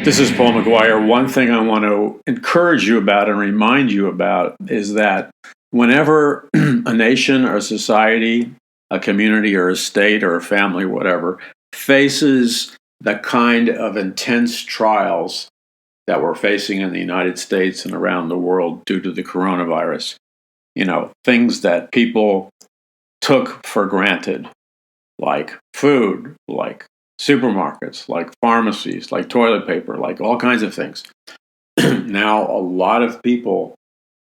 This is Paul McGuire. One thing I want to encourage you about and remind you about is that whenever a nation or a society, a community or a state or a family, whatever, faces the kind of intense trials that we're facing in the United States and around the world due to the coronavirus, things that people took for granted, like food, like supermarkets, like pharmacies, like toilet paper, like all kinds of things. Now, a lot of people,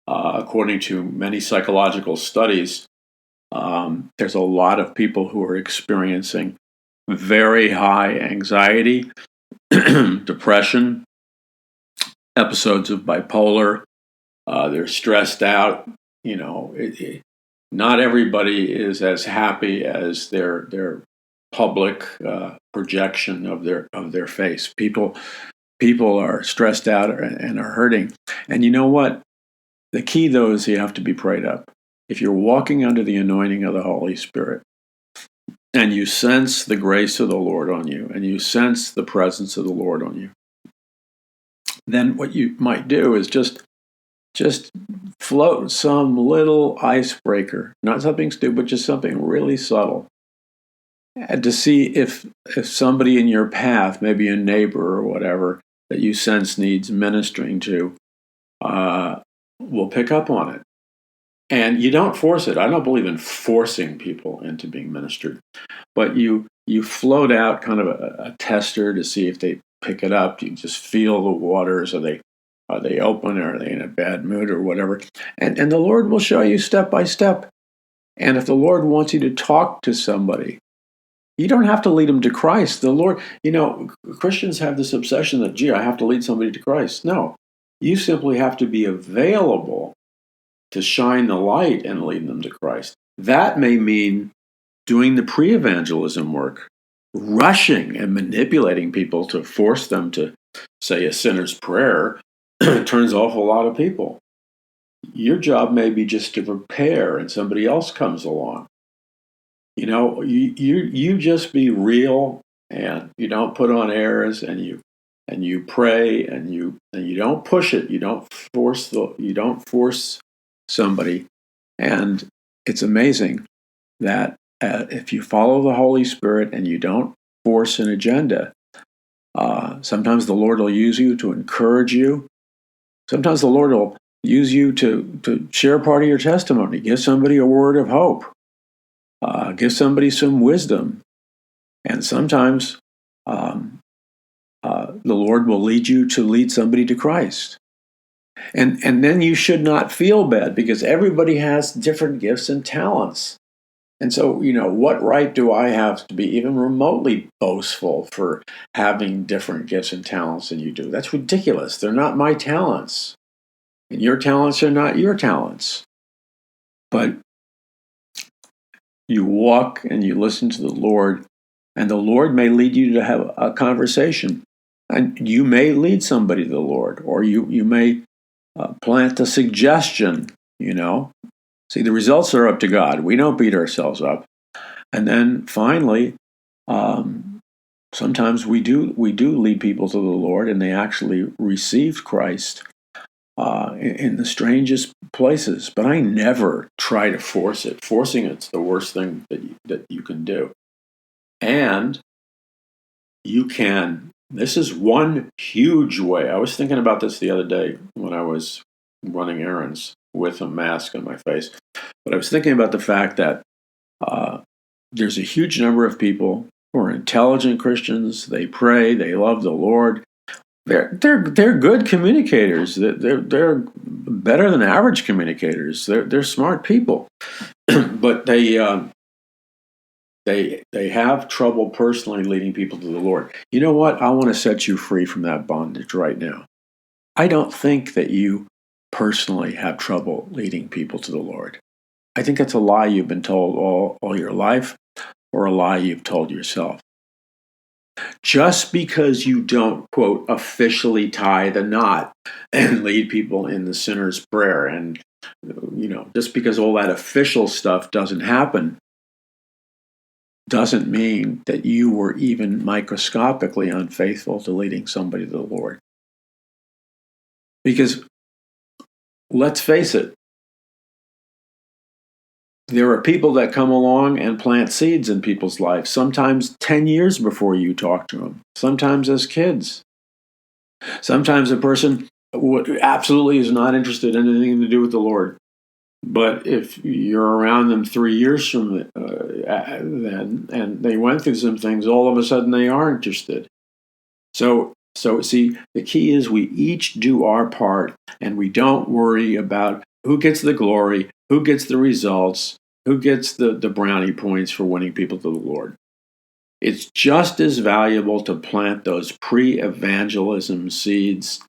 according to many psychological studies, there's a lot of people who are experiencing very high anxiety, depression, episodes of bipolar. They're stressed out. Not everybody is as happy as their public projection of their face. People are stressed out and are hurting. And you know what? The key, though, is you have to be prayed up. If you're walking under the anointing of the Holy Spirit, and you sense the grace of the Lord on you, and you sense the presence of the Lord on you, then what you might do is just float some little icebreaker, not something stupid, just something really subtle, and to see if somebody in your path, maybe a neighbor or whatever, that you sense needs ministering to, will pick up on it. And you don't force it. I don't believe in forcing people into being ministered. But you float out kind of a tester to see if they pick it up. You just feel the waters. Are they open? Or are they in a bad mood or whatever? And the Lord will show you step by step. And if the Lord wants you to talk to somebody, you don't have to lead them to Christ. The Lord, Christians have this obsession that, I have to lead somebody to Christ. No, you simply have to be available to shine the light and lead them to Christ. That may mean doing the pre-evangelism work, rushing and manipulating people to force them to say a sinner's prayer. Turns off a lot of people. Your job may be just to prepare and somebody else comes along. You just be real, and you don't put on airs, and you pray, and you don't push it. You don't force somebody. And it's amazing that if you follow the Holy Spirit and you don't force an agenda, sometimes the Lord will use you to encourage you. Sometimes the Lord will use you to share part of your testimony, give somebody a word of hope, give somebody some wisdom. And sometimes the Lord will lead you to lead somebody to Christ. And then you should not feel bad, because everybody has different gifts and talents. And so, what right do I have to be even remotely boastful for having different gifts and talents than you do? That's ridiculous. They're not my talents. And your talents are not your talents. But you walk and you listen to the Lord, and the Lord may lead you to have a conversation. And you may lead somebody to the Lord, or you may plant a suggestion, See, the results are up to God. We don't beat ourselves up. And then finally, sometimes we do lead people to the Lord, and they actually received Christ in the strangest places. But I never try to force it. Forcing it's the worst thing that you can do. And you can. This is one huge way. I was thinking about this the other day when I was running errands with a mask on my face. But I was thinking about the fact that there's a huge number of people who are intelligent Christians. They pray. They love the Lord. They're good communicators. They're better than average communicators. They're smart people, but they have trouble personally leading people to the Lord. You know what? I want to set you free from that bondage right now. I don't think that you personally have trouble leading people to the Lord. I think that's a lie you've been told all your life, or a lie you've told yourself. Just because you don't, quote, officially tie the knot and lead people in the sinner's prayer, and, just because all that official stuff doesn't happen, doesn't mean that you were even microscopically unfaithful to leading somebody to the Lord. Because let's face it, there are people that come along and plant seeds in people's lives, sometimes 10 years before you talk to them, sometimes as kids. Sometimes a person absolutely is not interested in anything to do with the Lord. But if you're around them 3 years from then, and they went through some things, all of a sudden they are interested. So see, the key is we each do our part, and we don't worry about who gets the glory, who gets the results, who gets the brownie points for winning people to the Lord. It's just as valuable to plant those pre-evangelism seeds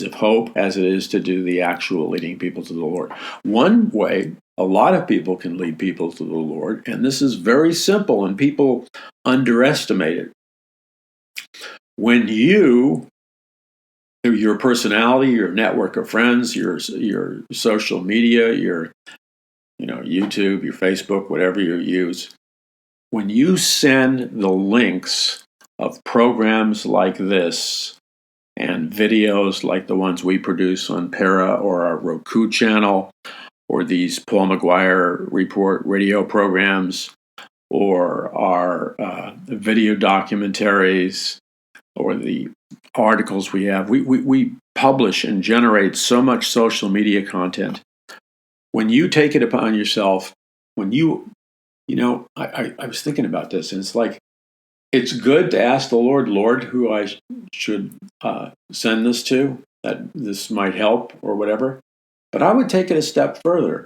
of hope as it is to do the actual leading people to the Lord. One way a lot of people can lead people to the Lord, and this is very simple, and people underestimate it. When your personality, your network of friends, your social media, your YouTube, your Facebook, whatever you use, when you send the links of programs like this and videos like the ones we produce on Para or our Roku channel, or these Paul McGuire Report radio programs, or our video documentaries, or the articles we have, we publish and generate so much social media content. When you take it upon yourself, I was thinking about this, and it's like, it's good to ask the Lord, who I should send this to, that this might help or whatever. But I would take it a step further.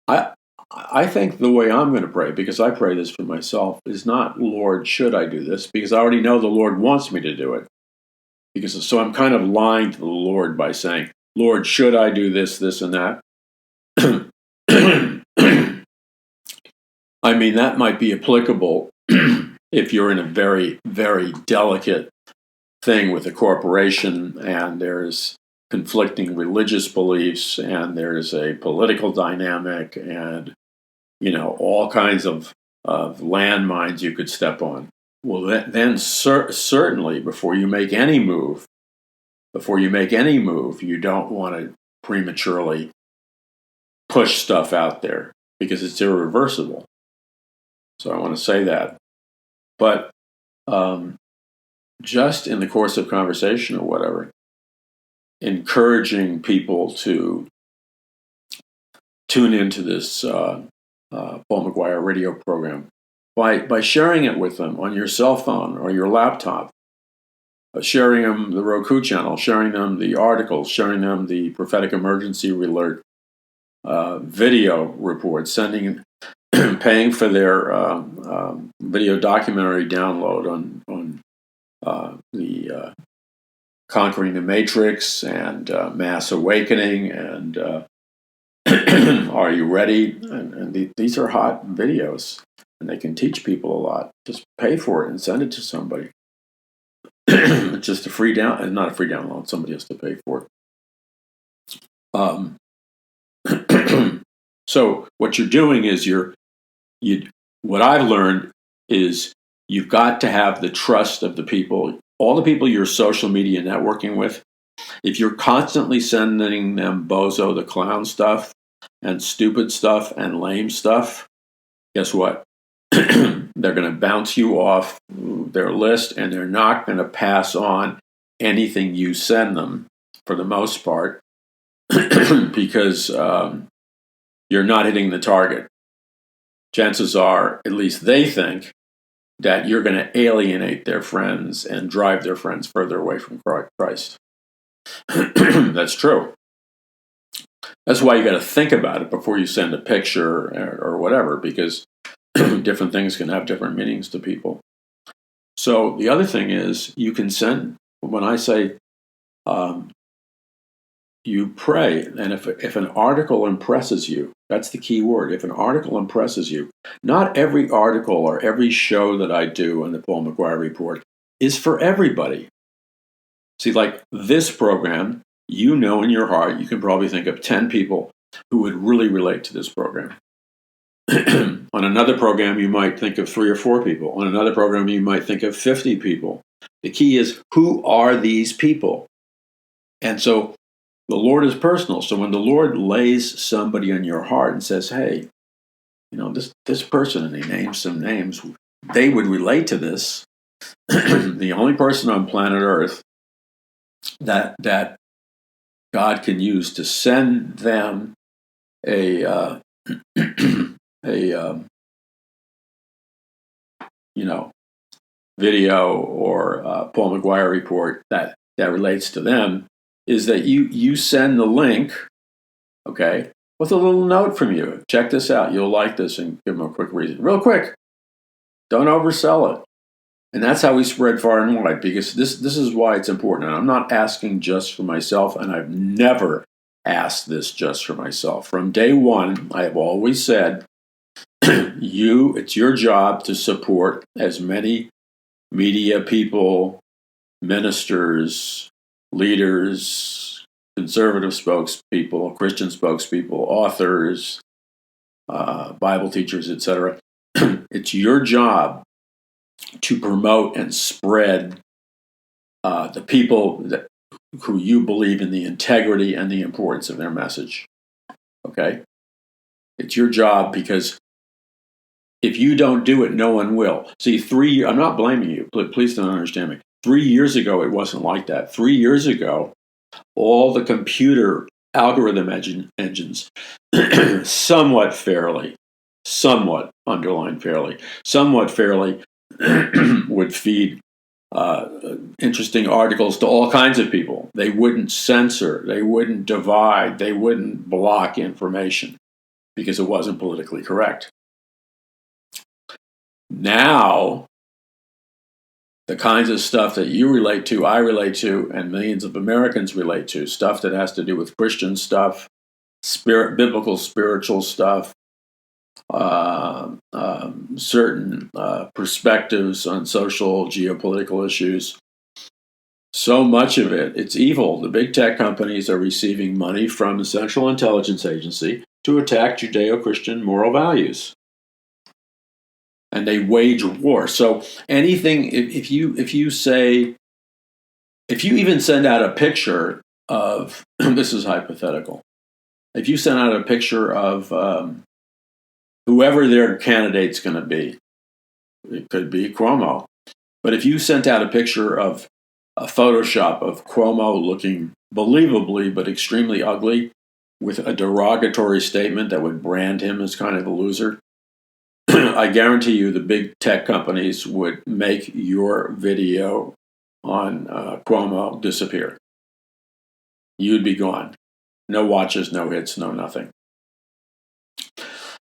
I think the way I'm going to pray, because I pray this for myself, is not, Lord, should I do this? Because I already know the Lord wants me to do it. So I'm kind of lying to the Lord by saying, Lord, should I do this, this, and that? I mean, that might be applicable if you're in a very, very delicate thing with a corporation, and there's conflicting religious beliefs, and there's a political dynamic, and all kinds of landmines you could step on. Well, then certainly before you make any move, you don't want to prematurely push stuff out there, because it's irreversible. So I want to say that. But just in the course of conversation or whatever, encouraging people to tune into this Paul McGuire radio program by sharing it with them on your cell phone or your laptop, sharing them the Roku channel, sharing them the articles, sharing them the prophetic emergency alert video reports, paying for their video documentary download on the Conquering the Matrix and Mass Awakening and Are You Ready? And these are hot videos, and they can teach people a lot. Just pay for it and send it to somebody. It's just a free not a free download. Somebody has to pay for it. So what you're doing is what I've learned is you've got to have the trust of the people, all the people you're social media networking with. If you're constantly sending them bozo the clown stuff and stupid stuff and lame stuff, guess what? They're going to bounce you off their list, and they're not going to pass on anything you send them for the most part, because you're not hitting the target. Chances are, at least they think, that you're going to alienate their friends and drive their friends further away from Christ. That's true. That's why you got to think about it before you send a picture or whatever, because different things can have different meanings to people. So the other thing is, you can send, when I say you pray, and if an article impresses you, that's the key word. If an article impresses you, not every article or every show that I do on the Paul McGuire Report is for everybody. See, like this program, in your heart, you can probably think of 10 people who would really relate to this program. On another program, you might think of 3 or 4 people. On another program, you might think of 50 people. The key is, who are these people? And so the Lord is personal. So when the Lord lays somebody on your heart and says, hey, this person, and he names some names, they would relate to this. The only person on planet Earth that God can use to send them a video or Paul McGuire Report that relates to them is that you send the link, okay, with a little note from you. Check this out. You'll like this, and give them a quick reason. Real quick. Don't oversell it. And that's how we spread far and wide, because this is why it's important. And I'm not asking just for myself, and I've never asked this just for myself. From day one, I have always said, it's your job to support as many media people, ministers, leaders, conservative spokespeople, Christian spokespeople, authors, Bible teachers, etc. It's your job to promote and spread the people who you believe in the integrity and the importance of their message. Okay? It's your job, because if you don't do it, no one will. See, I'm not blaming you. Please don't understand me. 3 years ago, it wasn't like that. 3 years ago, all the computer algorithm engines, somewhat fairly, would feed interesting articles to all kinds of people. They wouldn't censor, they wouldn't divide, they wouldn't block information because it wasn't politically correct. Now, the kinds of stuff that you relate to, I relate to, and millions of Americans relate to, stuff that has to do with Christian stuff, biblical spiritual stuff, certain perspectives on social, geopolitical issues. So much of it's evil. The big tech companies are receiving money from the Central Intelligence Agency to attack Judeo-Christian moral values. And they wage war. So anything, if you even send out a picture of, this is hypothetical, if you send out a picture of whoever their candidate's going to be, it could be Cuomo, but if you sent out a picture of a Photoshop of Cuomo looking believably but extremely ugly with a derogatory statement that would brand him as kind of a loser, I guarantee you the big tech companies would make your video on Cuomo disappear. You'd be gone. No watches, no hits, no nothing.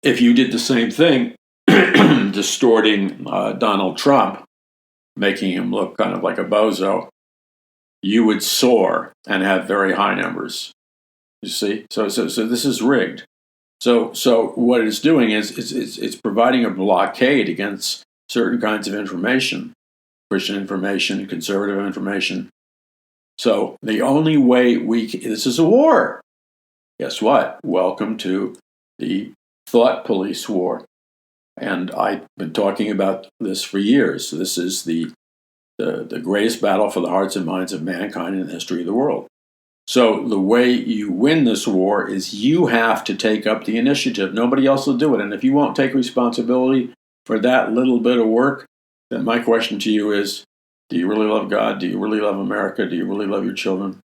If you did the same thing, distorting Donald Trump, making him look kind of like a bozo, you would soar and have very high numbers. You see? So this is rigged. So what it's doing is it's providing a blockade against certain kinds of information, Christian information, conservative information. So the only way this is a war. Guess what? Welcome to the thought police war. And I've been talking about this for years. So this is the greatest battle for the hearts and minds of mankind in the history of the world. So the way you win this war is you have to take up the initiative. Nobody else will do it. And if you won't take responsibility for that little bit of work, then my question to you is, do you really love God? Do you really love America? Do you really love your children?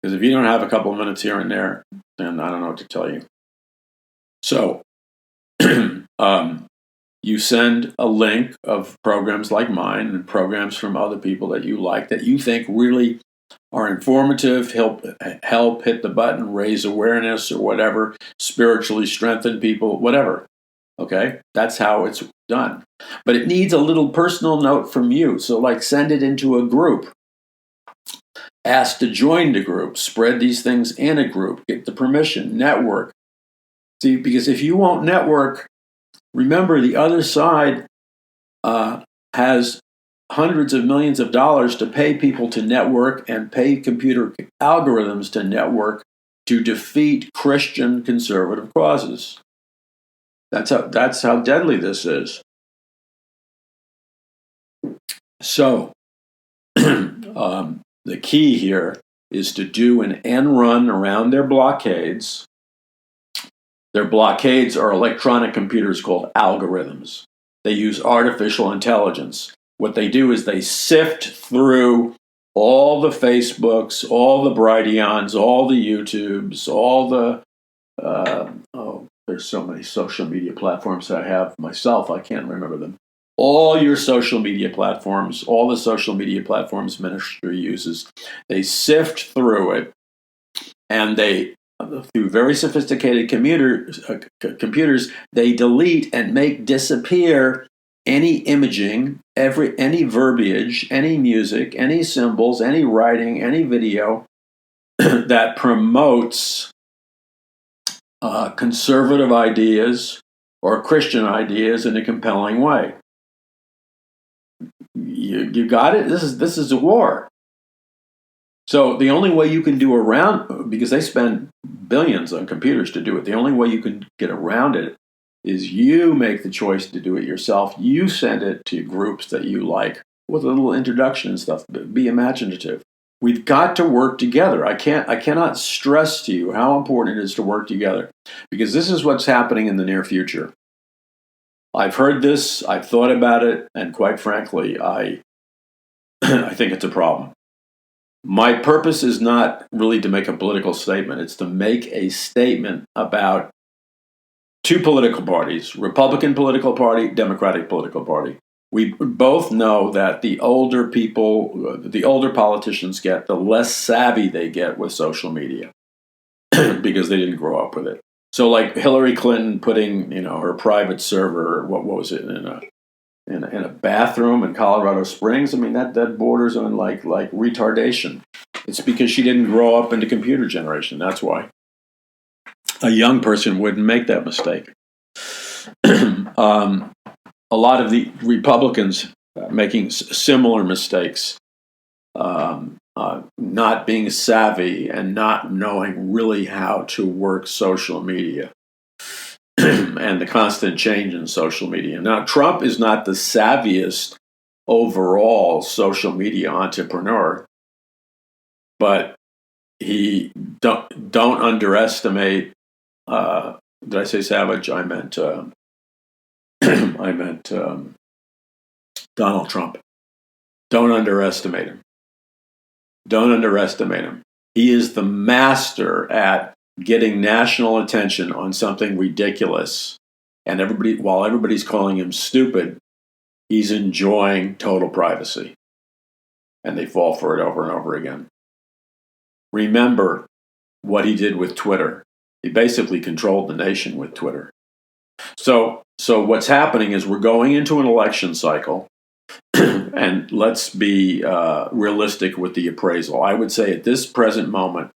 Because if you don't have a couple of minutes here and there, then I don't know what to tell you. So you send a link of programs like mine and programs from other people that you like, that you think really are informative, help hit the button, raise awareness or whatever, spiritually strengthen people, whatever. Okay? That's how it's done. But it needs a little personal note from you. So like send it into a group. Ask to join the group. Spread these things in a group. Get the permission. Network. See, because if you won't network, remember the other side has hundreds of millions of dollars to pay people to network and pay computer algorithms to network to defeat Christian conservative causes. That's how deadly this is. So the key here is to do an end run around their blockades. Their blockades are electronic computers called algorithms. They use artificial intelligence. What they do is they sift through all the Facebooks, all the Brighteons, all the YouTubes, all the there's so many social media platforms I have myself, I can't remember them. All your social media platforms, all the social media platforms ministry uses, they sift through it, and they, through very sophisticated computers, they delete and make disappear any imaging, any verbiage, any music, any symbols, any writing, any video that promotes conservative ideas or Christian ideas in a compelling way. You got it? This is a war. So the only way you can do around, because they spend billions on computers to do it, the only way you can get around it is you make the choice to do it yourself. You send it to groups that you like with a little introduction and stuff. Be imaginative. We've got to work together. I cannot stress to you how important it is to work together, because this is what's happening in the near future. I've heard this, I've thought about it, and quite frankly, I think it's a problem. My purpose is not really to make a political statement. It's to make a statement about two political parties, Republican political party, Democratic political party. We both know that the older politicians get, the less savvy they get with social media because they didn't grow up with it. So like Hillary Clinton putting, her private server, what was it, in a bathroom in Colorado Springs. I mean, that borders on like retardation. It's because she didn't grow up in the computer generation. That's why. A young person wouldn't make that mistake. A lot of the Republicans making similar mistakes, not being savvy and not knowing really how to work social media and the constant change in social media. Now, Trump is not the savviest overall social media entrepreneur, but he don't underestimate. Did I say savage? I meant Donald Trump. Don't underestimate him. Don't underestimate him. He is the master at getting national attention on something ridiculous, and while everybody's calling him stupid, he's enjoying total privacy, and they fall for it over and over again. Remember what he did with Twitter. He basically controlled the nation with Twitter. So what's happening is we're going into an election cycle, and let's be realistic with the appraisal. I would say at this present moment,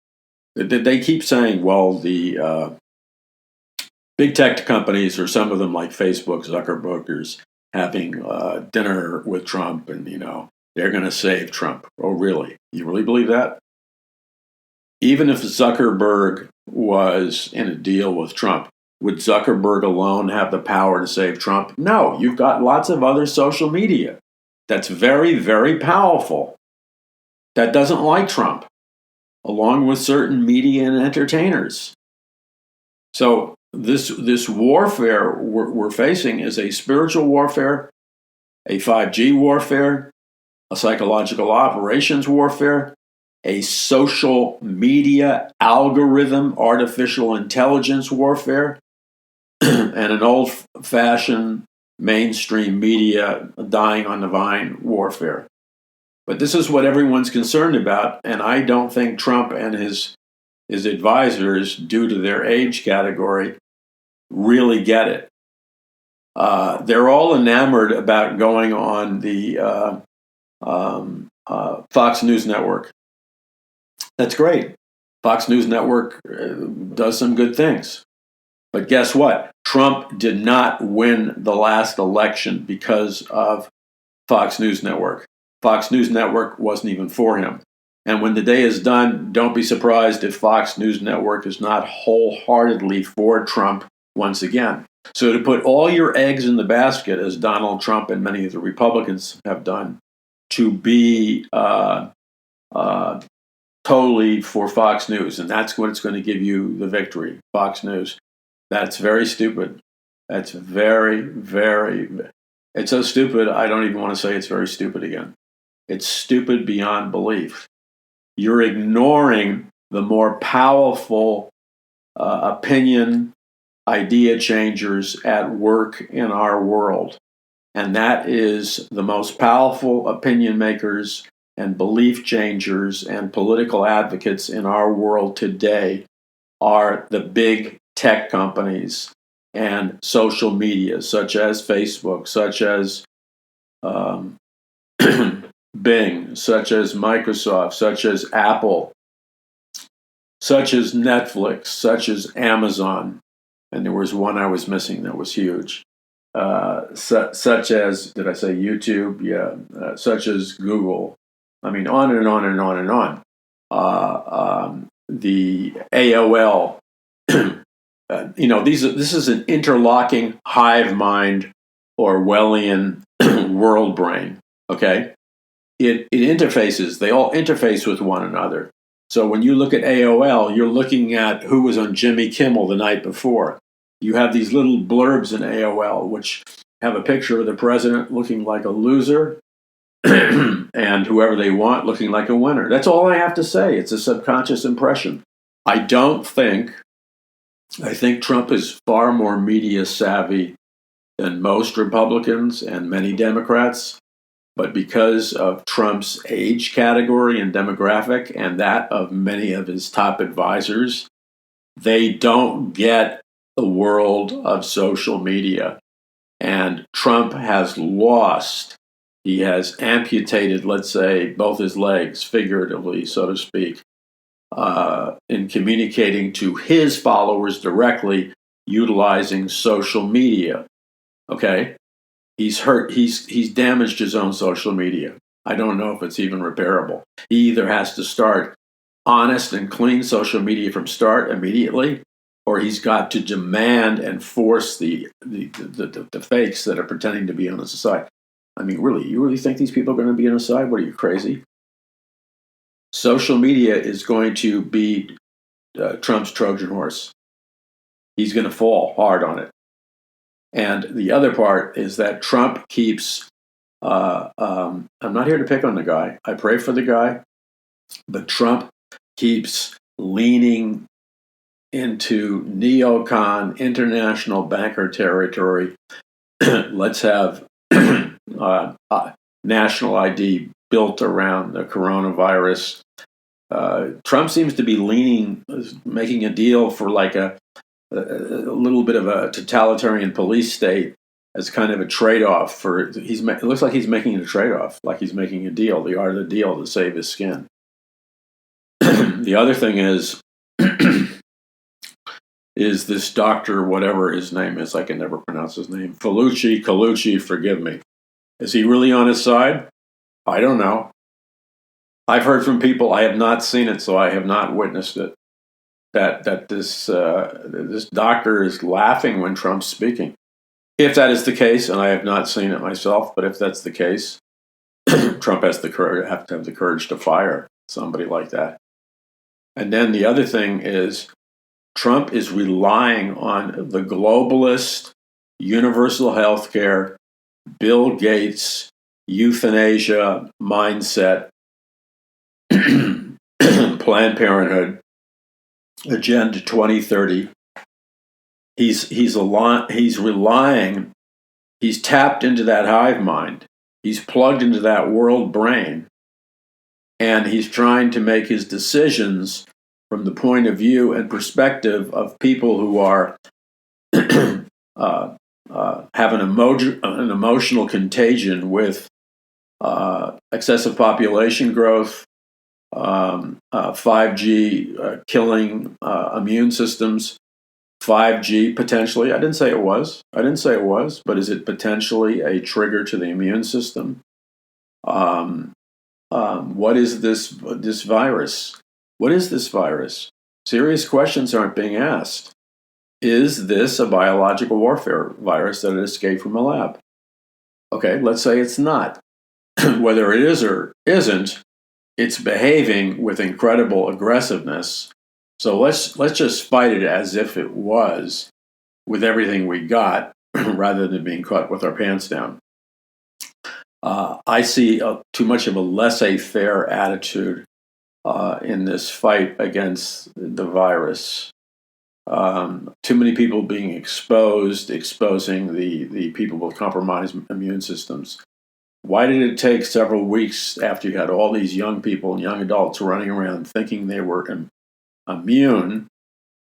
they keep saying, well, the big tech companies, or some of them like Facebook, Zuckerbergers, having dinner with Trump, and they're going to save Trump. Oh, really? You really believe that? Even if Zuckerberg was in a deal with Trump, would Zuckerberg alone have the power to save Trump? No, you've got lots of other social media that's very, very powerful that doesn't like Trump, along with certain media and entertainers. So this warfare we're facing is a spiritual warfare, a 5G warfare, a psychological operations warfare, a social media algorithm, artificial intelligence warfare, and an old-fashioned mainstream media dying on the vine warfare. But this is what everyone's concerned about, and I don't think Trump and his advisors, due to their age category, really get it. They're all enamored about going on the Fox News Network. That's great. Fox News Network does some good things. But guess what? Trump did not win the last election because of Fox News Network. Fox News Network wasn't even for him. And when the day is done, don't be surprised if Fox News Network is not wholeheartedly for Trump once again. So to put all your eggs in the basket, as Donald Trump and many of the Republicans have done, to be totally for Fox News, and that's what's going to give you the victory, Fox News. That's very stupid. That's very, very, it's so stupid, I don't even want to say it's very stupid again. It's stupid beyond belief. You're ignoring the more powerful opinion, idea changers at work in our world. And that is the most powerful opinion makers and belief changers and political advocates in our world today are the big tech companies and social media, such as Facebook, such as Bing, such as Microsoft, such as Apple, such as Netflix, such as Amazon. And there was one I was missing that was huge. Such as, did I say YouTube? Yeah. Such as Google. I mean, on and on and on and on. The AOL. This is an interlocking hive mind Orwellian world brain. Okay, it interfaces. They all interface with one another. So when you look at AOL, you're looking at who was on Jimmy Kimmel the night before. You have these little blurbs in AOL which have a picture of the president looking like a loser and whoever they want looking like a winner. That's all I have to say. It's a subconscious impression. I think Trump is far more media savvy than most Republicans and many Democrats. But because of Trump's age category and demographic and that of many of his top advisors, they don't get the world of social media. And Trump has lost. He has amputated, let's say, both his legs, figuratively, so to speak, in communicating to his followers directly utilizing social media. Okay? He's hurt. He's damaged his own social media. I don't know if it's even repairable. He either has to start honest and clean social media from start immediately, or he's got to demand and force the fakes that are pretending to be on his side. I mean, really, you really think these people are going to be on his side? What are you, crazy? Social media is going to be Trump's Trojan horse. He's going to fall hard on it. And the other part is that Trump keeps, I'm not here to pick on the guy. I pray for the guy. But Trump keeps leaning into neocon international banker territory. Let's have national ID built around the coronavirus. Trump seems to be making a deal for like a little bit of a totalitarian police state as kind of a trade-off it looks like he's making a trade-off, like he's making a deal, the art of the deal to save his skin. The other thing is this doctor, whatever his name is, I can never pronounce his name, Colucci, forgive me. Is he really on his side? I don't know. I've heard from people, I have not seen it, so I have not witnessed it, that this doctor is laughing when Trump's speaking. If that is the case, and I have not seen it myself, but if that's the case, Trump have to have the courage to fire somebody like that. And then the other thing is Trump is relying on the globalist, universal health care, Bill Gates, euthanasia mindset, Planned Parenthood, Agenda 2030. He's tapped into that hive mind. He's plugged into that world brain. And he's trying to make his decisions from the point of view and perspective of people who are have an emotional contagion with excessive population growth, 5G killing immune systems, 5G potentially. I didn't say it was, but is it potentially a trigger to the immune system? What is this virus? What is this virus? Serious questions aren't being asked. is this a biological warfare virus that escaped from a lab? Okay, let's say it's not. Whether it is or isn't, it's behaving with incredible aggressiveness. So let's just fight it as if it was, with everything we got, rather than being caught with our pants down. I see too much of a laissez-faire attitude in this fight against the virus. Too many people being exposing the people with compromised immune systems. Why did it take several weeks after you had all these young people and young adults running around thinking they were immune,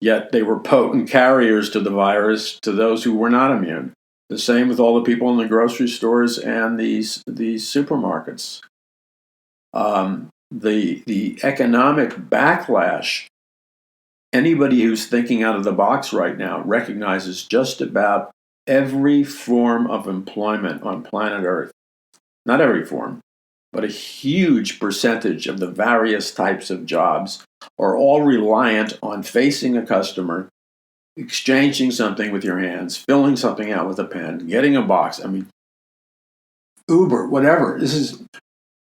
yet they were potent carriers to the virus to those who were not immune? The same with all the people in the grocery stores and these supermarkets. The economic backlash, anybody who's thinking out of the box right now recognizes just about every form of employment on planet Earth. Not every form, but a huge percentage of the various types of jobs are all reliant on facing a customer, exchanging something with your hands, filling something out with a pen, getting a box. I mean, Uber, whatever.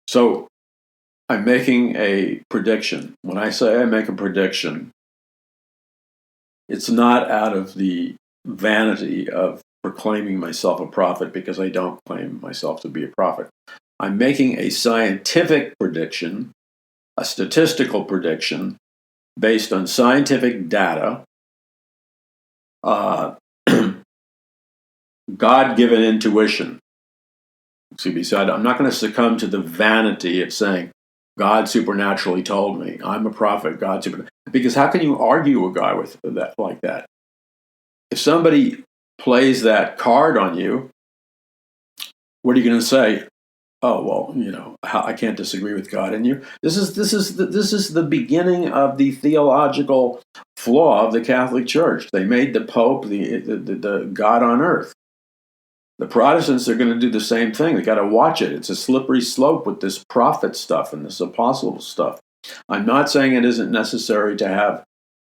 So I'm making a prediction. When I say I make a prediction, it's not out of the vanity of proclaiming myself a prophet, because I don't claim myself to be a prophet. I'm making a scientific prediction, a statistical prediction, based on scientific data, God-given intuition. I'm not going to succumb to the vanity of saying, God supernaturally told me. I'm a prophet, God supernaturally. Because how can you argue a guy with that like that? If somebody plays that card on you, what are you going to say? Oh, well, I can't disagree with God. And this is the beginning of the theological flaw of the Catholic Church. They made the Pope the God on earth. The Protestants are going to do the same thing. They got to watch it. It's a slippery slope with this prophet stuff and this apostle stuff. I'm not saying it isn't necessary to have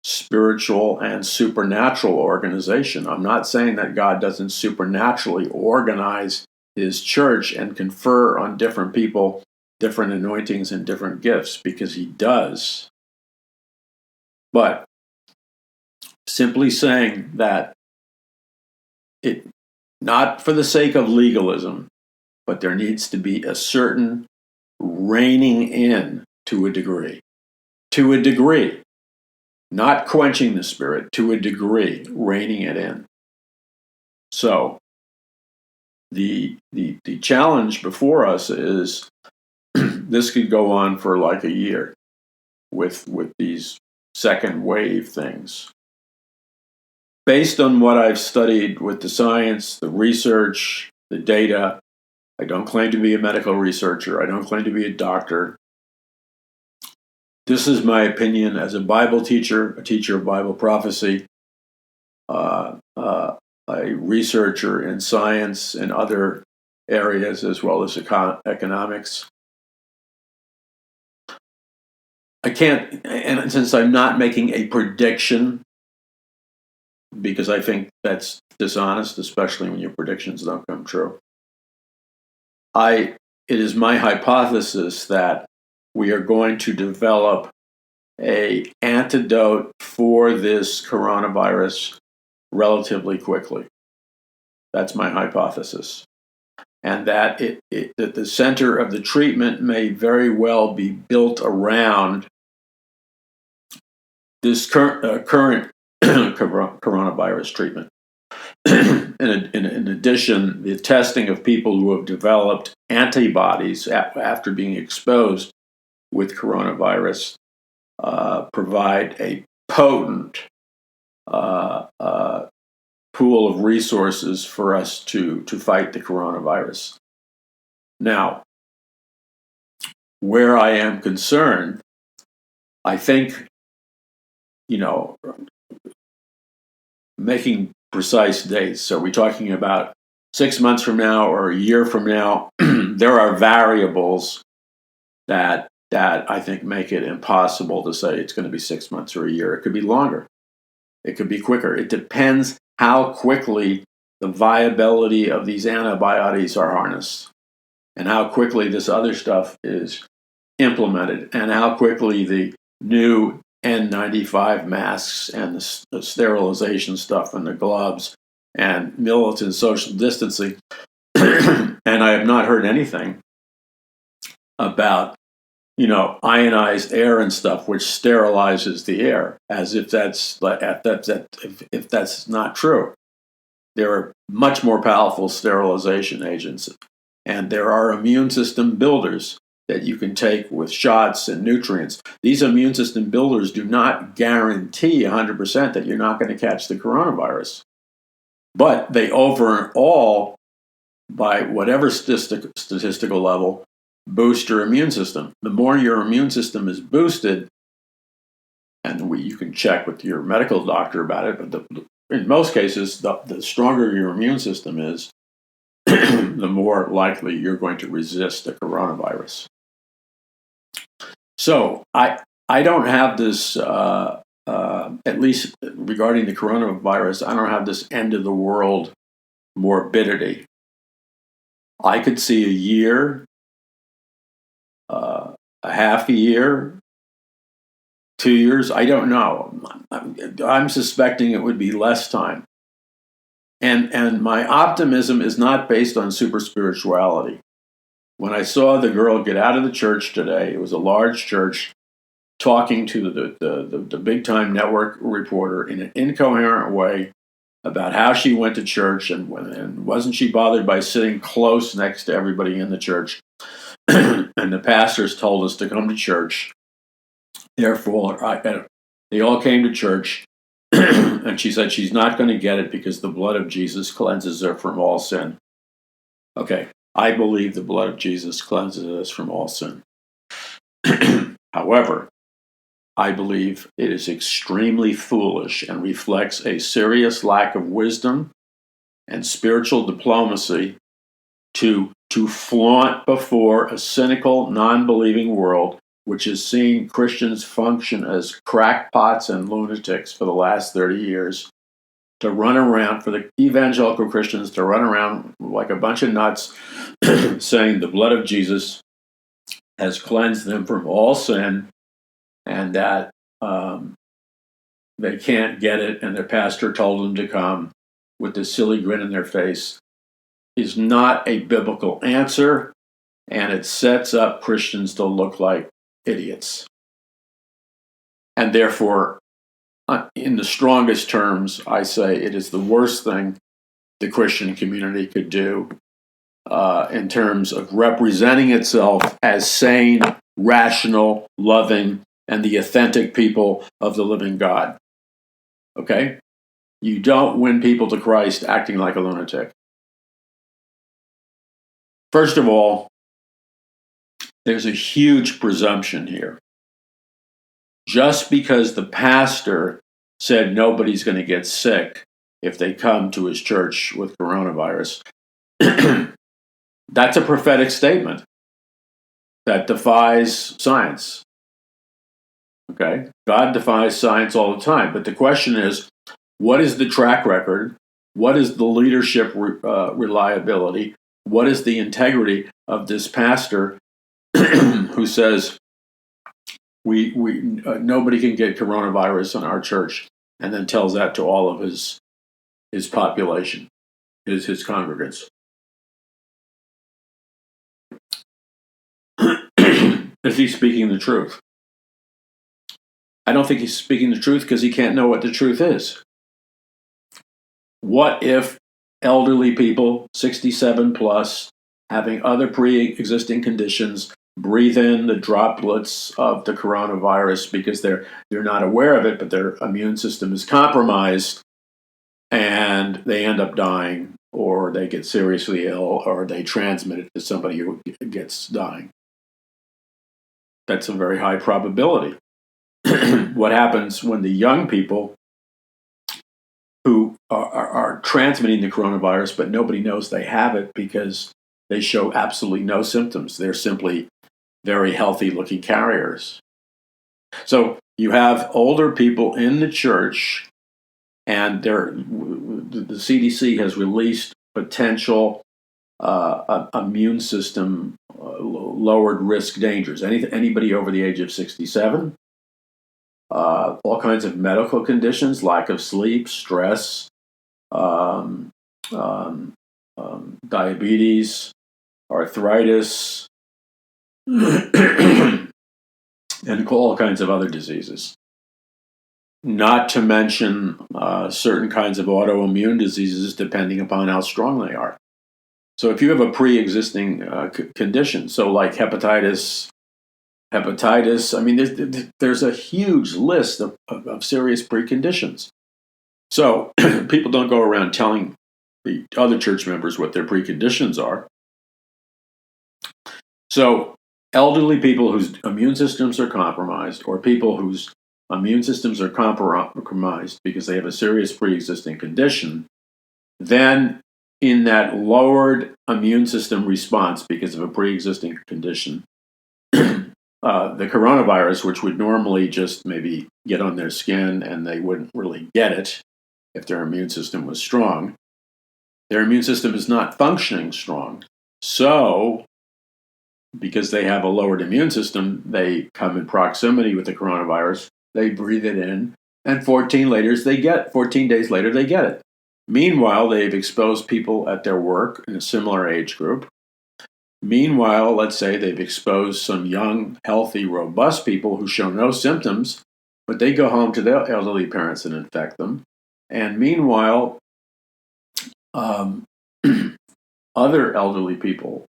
spiritual and supernatural organization. I'm not saying that God doesn't supernaturally organize his church and confer on different people different anointings and different gifts, because he does. But simply saying that it, not for the sake of legalism, but there needs to be a certain reining in to a degree. To a degree. Not quenching the spirit, to a degree, reining it in. So, the challenge before us is this could go on for like a year with these second wave things. Based on what I've studied with the science, the research, the data, I don't claim to be a medical researcher. I don't claim to be a doctor. This is my opinion as a Bible teacher, a teacher of Bible prophecy, a researcher in science and other areas, as well as economics. I can't, and since I'm not making a prediction, because I think that's dishonest, especially when your predictions don't come true, it is my hypothesis that we are going to develop an antidote for this coronavirus relatively quickly. That's my hypothesis. And that that the center of the treatment may very well be built around this current coronavirus treatment. In addition, the testing of people who have developed antibodies after being exposed with coronavirus provide a potent pool of resources for us to fight the coronavirus. Now, where I am concerned, I think, making precise dates. Are we talking about 6 months from now or a year from now? There are variables that I think make it impossible to say it's going to be 6 months or a year. It could be longer. It could be quicker. It depends how quickly the viability of these antibiotics are harnessed and how quickly this other stuff is implemented and how quickly the new N95 masks and the sterilization stuff and the gloves and militant social distancing. And I have not heard anything about, ionized air and stuff, which sterilizes the air, as if that's not true. There are much more powerful sterilization agents, and there are immune system builders that you can take with shots and nutrients. These immune system builders do not guarantee 100% that you're not going to catch the coronavirus, but they overall, by whatever statistical level, boost your immune system. The more your immune system is boosted, and you can check with your medical doctor about it, but in most cases, the stronger your immune system is, the more likely you're going to resist the coronavirus. So I don't have this, at least regarding the coronavirus, I don't have this end of the world morbidity. I could see a year, a half a year, 2 years. I don't know. I'm suspecting it would be less time. And my optimism is not based on super spirituality. When I saw the girl get out of the church today, it was a large church, talking to the big time network reporter in an incoherent way about how she went to church and wasn't she bothered by sitting close next to everybody in the church. And the pastors told us to come to church. Therefore, they all came to church. And she said she's not going to get it because the blood of Jesus cleanses her from all sin. Okay, I believe the blood of Jesus cleanses us from all sin. However, I believe it is extremely foolish and reflects a serious lack of wisdom and spiritual diplomacy to flaunt before a cynical, non-believing world which has seen Christians function as crackpots and lunatics for the last 30 years, to run around, for the evangelical Christians to run around like a bunch of nuts saying the blood of Jesus has cleansed them from all sin, and that they can't get it, and their pastor told them to come with this silly grin in their face, is not a biblical answer, and it sets up Christians to look like idiots. And therefore, in the strongest terms, I say it is the worst thing the Christian community could do in terms of representing itself as sane, rational, loving, and the authentic people of the living God. Okay? You don't win people to Christ acting like a lunatic. First of all, there's a huge presumption here. Just because the pastor said nobody's going to get sick if they come to his church with coronavirus, that's a prophetic statement that defies science. Okay? God defies science all the time. But the question is, what is the track record? What is the leadership reliability? What is the integrity of this pastor who says nobody can get coronavirus in our church, and then tells that to all of his population, his congregants? Is he speaking the truth? I don't think he's speaking the truth because he can't know what the truth is. What if elderly people, 67 plus, having other pre-existing conditions, breathe in the droplets of the coronavirus because they're not aware of it, but their immune system is compromised, and they end up dying, or they get seriously ill, or they transmit it to somebody who gets dying? That's a very high probability. What happens when the young people who are transmitting the coronavirus, but nobody knows they have it because they show absolutely no symptoms? They're simply very healthy-looking carriers. So you have older people in the church and the CDC has released potential immune system lowered risk dangers. Anybody over the age of 67, all kinds of medical conditions, lack of sleep, stress, um, um, diabetes, arthritis, and all kinds of other diseases. Not to mention certain kinds of autoimmune diseases, depending upon how strong they are. So if you have a pre-existing condition, so like hepatitis, I mean, there's a huge list of serious preconditions. So people don't go around telling the other church members what their preconditions are. So elderly people whose immune systems are compromised, or people whose immune systems are compromised because they have a serious pre-existing condition, then in that lowered immune system response because of a pre-existing condition, the coronavirus, which would normally just maybe get on their skin and they wouldn't really get it if their immune system was strong, their immune system is not functioning strong. So, because they have a lowered immune system, they come in proximity with the coronavirus, they breathe it in, and 14 days later, they get it. Meanwhile, they've exposed people at their work in a similar age group. Meanwhile, let's say they've exposed some young, healthy, robust people who show no symptoms, but they go home to their elderly parents and infect them. And meanwhile, other elderly people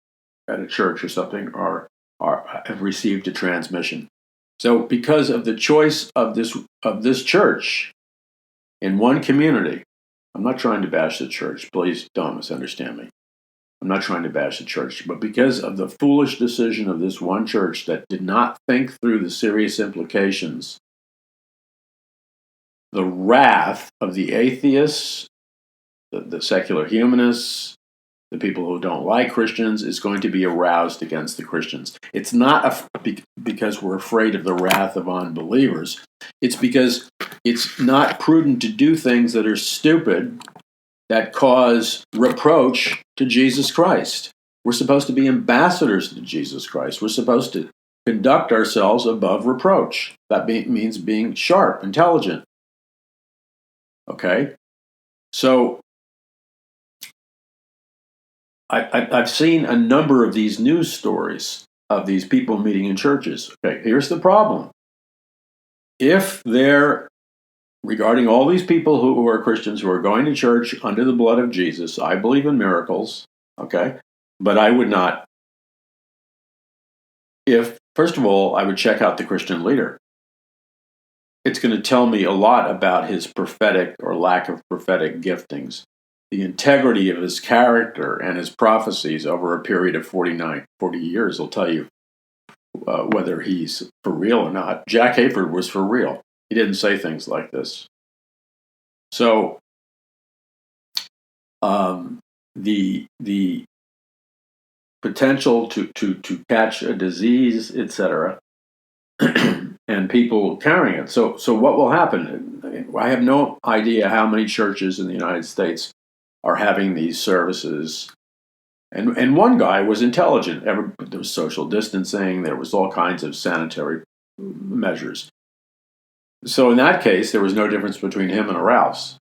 at a church or something have received a transmission. So, because of the choice of this church in one community, I'm not trying to bash the church. Please don't misunderstand me. I'm not trying to bash the church, but because of the foolish decision of this one church that did not think through the serious implications, the wrath of the atheists, the secular humanists, the people who don't like Christians is going to be aroused against the Christians. It's not because we're afraid of the wrath of unbelievers. It's because it's not prudent to do things that are stupid, that cause reproach to Jesus Christ. We're supposed to be ambassadors to Jesus Christ. We're supposed to conduct ourselves above reproach. That means being sharp, intelligent. Okay? So, I've seen a number of these news stories of these people meeting in churches. Okay, here's the problem. If they're regarding all these people who are Christians who are going to church under the blood of Jesus, I believe in miracles, okay? But I would not. First of all, I would check out the Christian leader. It's going to tell me a lot about his prophetic or lack of prophetic giftings, the integrity of his character and his prophecies over a period of 40 years will tell you whether he's for real or not. Jack Hayford was for real. He didn't say things like this. So, the potential to catch a disease, etc., and people carrying it. So what will happen? I have no idea how many churches in the United States are having these services. And one guy was intelligent. There was social distancing. There was all kinds of sanitary measures. So in that case, there was no difference between him and a Ralph's.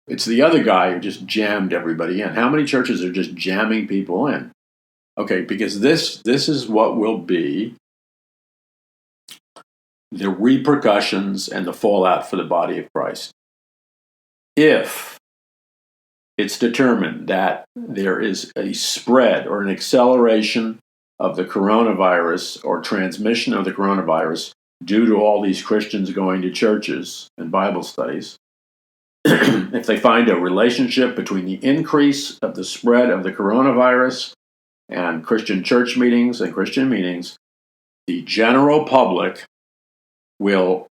It's the other guy who just jammed everybody in. How many churches are just jamming people in? Okay, because this is what will be the repercussions and the fallout for the body of Christ. If it's determined that there is a spread or an acceleration of the coronavirus or transmission of the coronavirus due to all these Christians going to churches and Bible studies, if they find a relationship between the increase of the spread of the coronavirus and Christian church meetings and Christian meetings, the general public will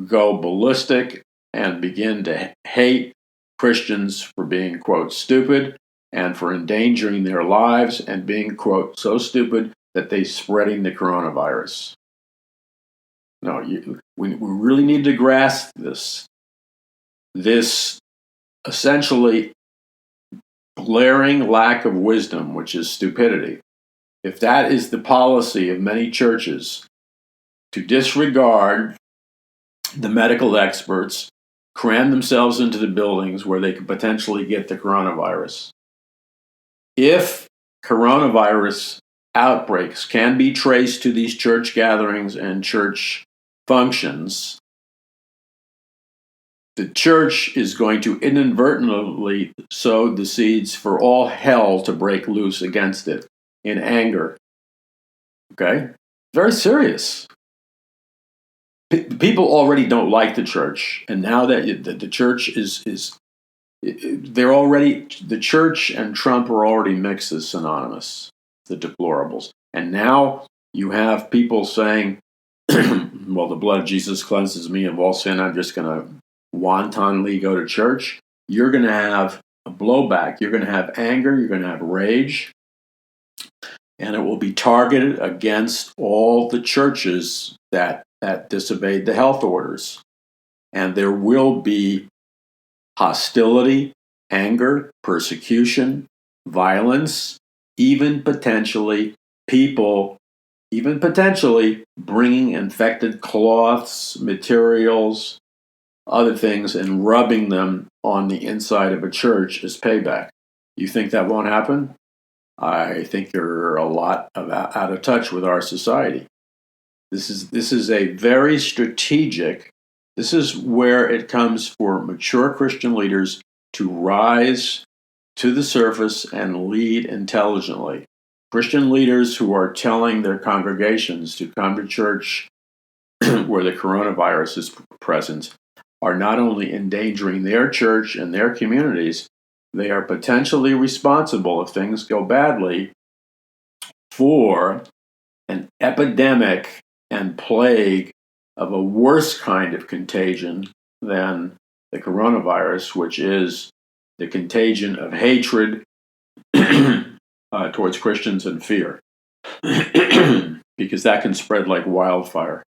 go ballistic and begin to hate Christians for being, quote, stupid and for endangering their lives and being, quote, so stupid that they're spreading the coronavirus. No, we really need to grasp this. this essentially glaring lack of wisdom, which is stupidity, if that is the policy of many churches, to disregard the medical experts, cram themselves into the buildings where they could potentially get the coronavirus. If coronavirus outbreaks can be traced to these church gatherings and church functions, the church is going to inadvertently sow the seeds for all hell to break loose against it in anger. Okay? Very serious. People already don't like the church, and now that the church the church and Trump are already mixed as synonymous, the deplorables. And now you have people saying, well, the blood of Jesus cleanses me of all sin, I'm just going to wantonly go to church. You're going to have a blowback. You're going to have anger. You're going to have rage. And it will be targeted against all the churches that disobeyed the health orders. And there will be hostility, anger, persecution, violence, even potentially bringing infected cloths, materials, other things, and rubbing them on the inside of a church as payback. You think that won't happen? I think you're a lot out of touch with our society. This is a very strategic. This is where it comes for mature Christian leaders to rise to the surface and lead intelligently. Christian leaders who are telling their congregations to come to church where the coronavirus is present are not only endangering their church and their communities, they are potentially responsible, if things go badly, for an epidemic and plague of a worse kind of contagion than the coronavirus, which is the contagion of hatred towards Christians and fear, because that can spread like wildfire.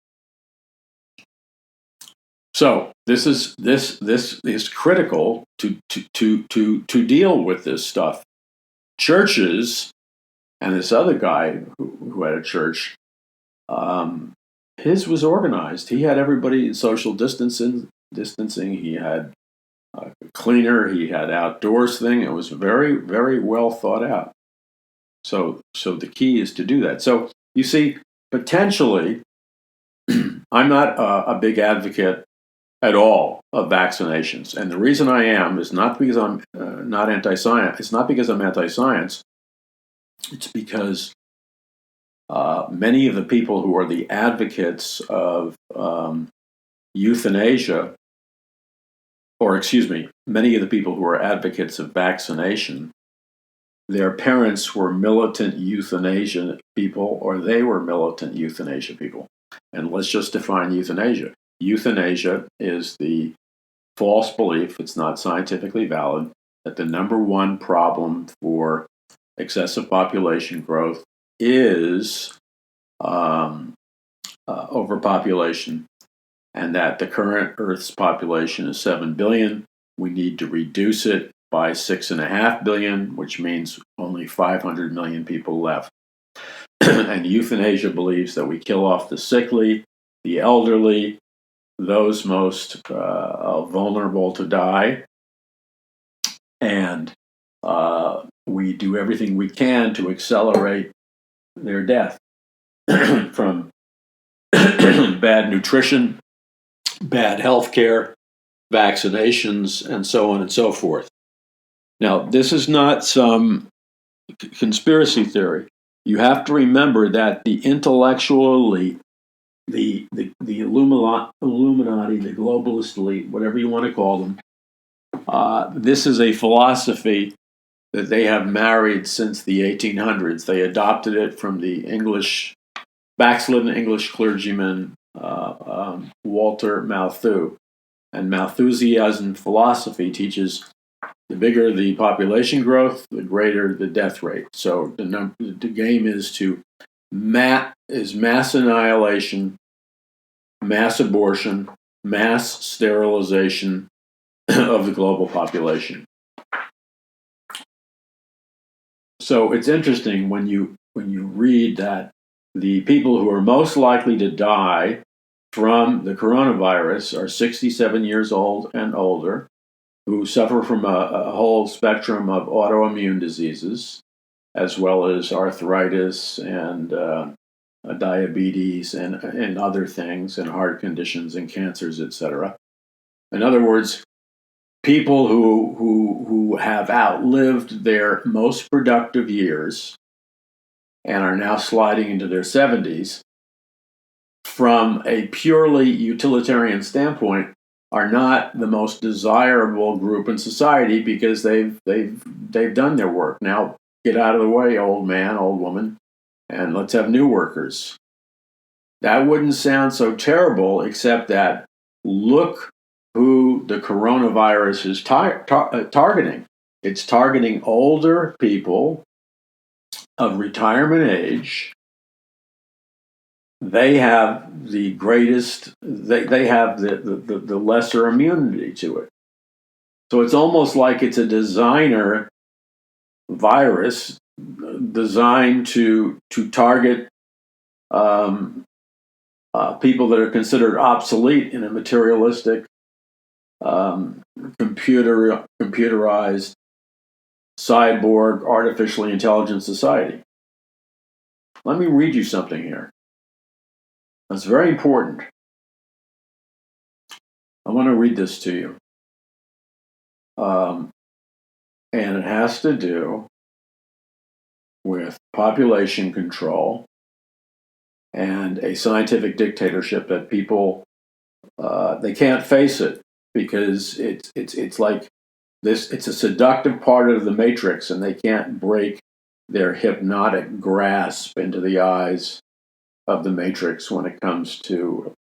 So this is critical to deal with this stuff. Churches, and this other guy who had a church, his was organized. He had everybody social distancing. He had a cleaner. He had outdoors thing. It was very, very well thought out. So the key is to do that. So you see, potentially, I'm not a big advocate at all of vaccinations, and the reason I am is not because I'm not anti-science. It's not because I'm anti-science. It's because many of the people who are the advocates of euthanasia, many of the people who are advocates of vaccination, their parents were militant euthanasia people, or they were militant euthanasia people. And let's just define euthanasia. Euthanasia is the false belief, it's not scientifically valid, that the number one problem for excessive population growth is overpopulation, and that the current Earth's population is 7 billion. We need to reduce it by 6.5 billion, which means only 500 million people left. And euthanasia believes that we kill off the sickly, the elderly, those most vulnerable to die, and we do everything we can to accelerate their death from bad nutrition, bad health care, vaccinations, and so on and so forth. Now, this is not some conspiracy theory. You have to remember that the intellectual elite, the Illuminati, the globalist elite, whatever you want to call them, this is a philosophy that they have married since the 1800s. They adopted it from the backslidden English clergyman Walter Malthus. And Malthusian philosophy teaches the bigger the population growth, the greater the death rate. So the game is mass annihilation, mass abortion, mass sterilization, of the global population. So it's interesting when you read that the people who are most likely to die from the coronavirus are 67 years old and older, who suffer from a whole spectrum of autoimmune diseases, as well as arthritis and diabetes and other things, and heart conditions and cancers, etc. In other words, people who have outlived their most productive years and are now sliding into their 70s, from a purely utilitarian standpoint, are not the most desirable group in society because they've done their work. Now get out of the way, old man, old woman, and let's have new workers. That wouldn't sound so terrible, except that look who the coronavirus is targeting. It's targeting older people of retirement age. They have the greatest, they have the lesser immunity to it. So it's almost like it's a designer virus designed to target people that are considered obsolete in a materialistic, computerized, cyborg, artificially intelligent society. Let me read you something here. That's very important. I want to read this to you. And it has to do with population control and a scientific dictatorship that people, they can't face it because it's like this. It's a seductive part of the matrix, and they can't break their hypnotic grasp into the eyes of the matrix when it comes to